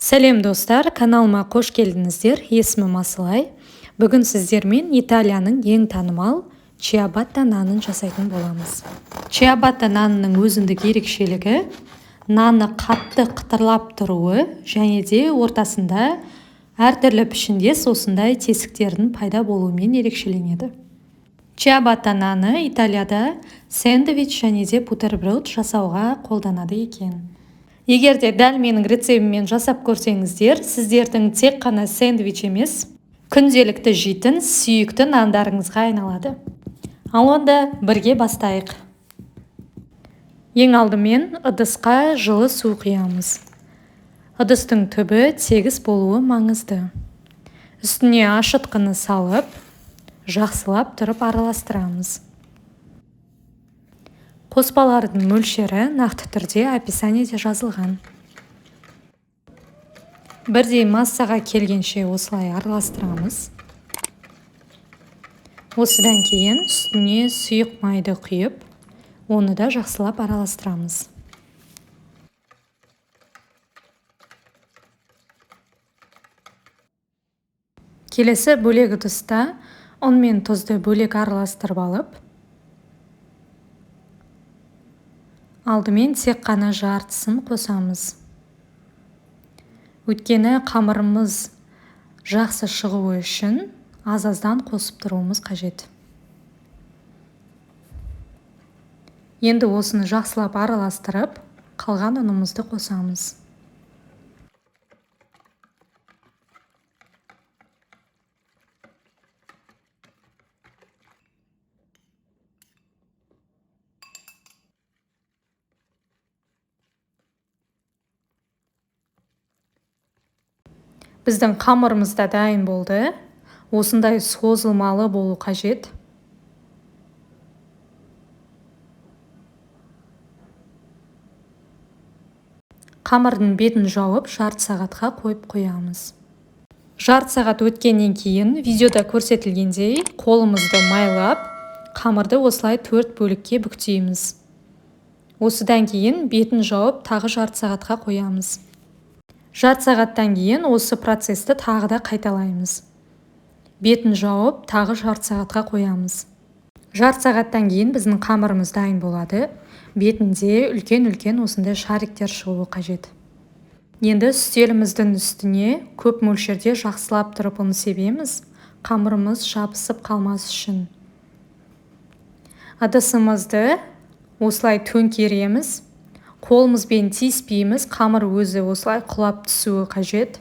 Сәлем достар, каналыма қош келдіңіздер. Есімім Асылай. Бүгін сіздермен Италияның ең танымал чиабатта нанын жасайтын боламыз. Чиабатта нанының өзіндік ерекшелігі наны қатты қытырлап тұруы және де ортасында әртүрлі пішіндес осындай тесіктердің пайда болуымен ерекшеленеді. Чиабатта наны Италияда сэндвич және де бутерброд жасауға қолданады екен. Егер де дәл менің рецептіммен жасап көрсеңіздер, сіздердің тек қана сэндвич емес, күнделікті жейтін сүйікті нандарыңызға айналады. Ал онда бірге бастайық. Ең алдымен ыдысқа жылы су құямыз. Ыдыстың түбі тегіс болуы маңызды. Үстіне ашытқыны салып, жақсылап тұрып араластырамыз. Қоспалардың мөлшері нақты түрде описаниеде жазылған. Бірдей массаға келгенше осылай араластырамыз. Осыдан кейін үстіне сұйық майды құйып, оны да жақсылап араластырамыз. Келесі бөлек ыдыста ұн мен тұзды бөлек араластырып алып, алдымен тек қана жартысын қосамыз. Өйткені қамырымыз жақсы шығуы үшін аз-аздан қосып тұруымыз қажет. Енді осыны жақсылап араластырып, қалған ұнымызды қосамыз. Біздің қамырымыз да дайын болды. Осындай созылмалы болу қажет. Қамырдың бетін жауып, жарты сағатқа қойып қоямыз. Жарты сағат өткеннен кейін видеода көрсетілгендей қолымызды майлап, қамырды осылай 4 бөлікке бүктейміз. Осыдан кейін бетін жауып, тағы жарты сағатқа қоямыз. Жарты сағаттан кейін осы процесті тағы да қайталаймыз. Бетін жауып, тағы жарты сағатқа қоямыз. Жарты сағаттан кейін біздің қамырымыз дайын болады. Бетінде үлкен-үлкен осындай шариктер шығуы қажет. Енді үстеліміздің үстіне көп мөлшерде жақсылап тұрып ұн себеміз, қамырымыз жабысып қалмас үшін. Ыдысымызды осылай төңкереміз. Қолымызбен тиіспейміз, қамыр өзі осылай құлап түсуі қажет.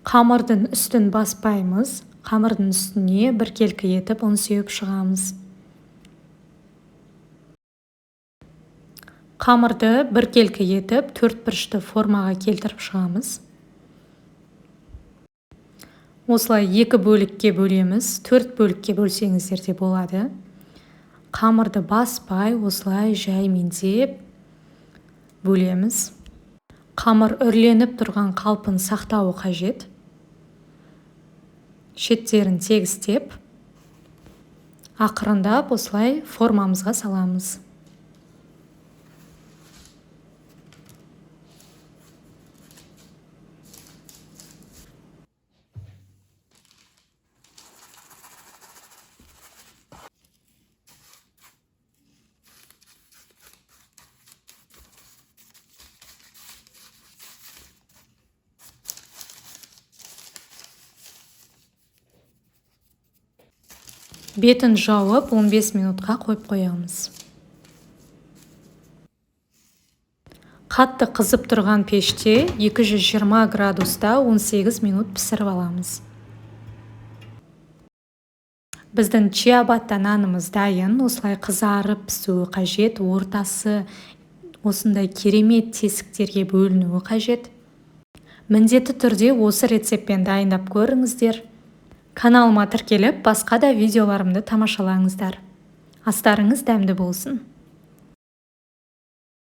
Қамырдың үстін баспаймыз, қамырдың үстіне біркелкі етіп ұн сеуіп шығамыз. Қамырды біркелкі етіп 4 бұрышты формаға келтіріп шығамыз. Осылай 2 бөлікке бөлеміз, 4 бөлікке бөлсеңіздер де болады. Қамырды баспай, осылай жаймендеп бөлеміз. Қамыр үрленіп тұрған қалпын сақтауы қажет. Шеттерін тегістеп, ақырындап осылай формамызға саламыз. Бетін жауып 15 минутқа қойып қоямыз. Қатты қызып тұрған пеште 220 градуста 18 минут пісіріп аламыз. Біздің чиабатта нанымыз дайын, осылай қызарып пісуі қажет, ортасы осындай керемет тесіктерге бөлінуі қажет. Міндетті түрде осы рецептпен дайындап көріңіздер. Каналыма тіркеліп, басқа да видеоларымды тамашалаңыздар. Астарыңыз дәмді болсын.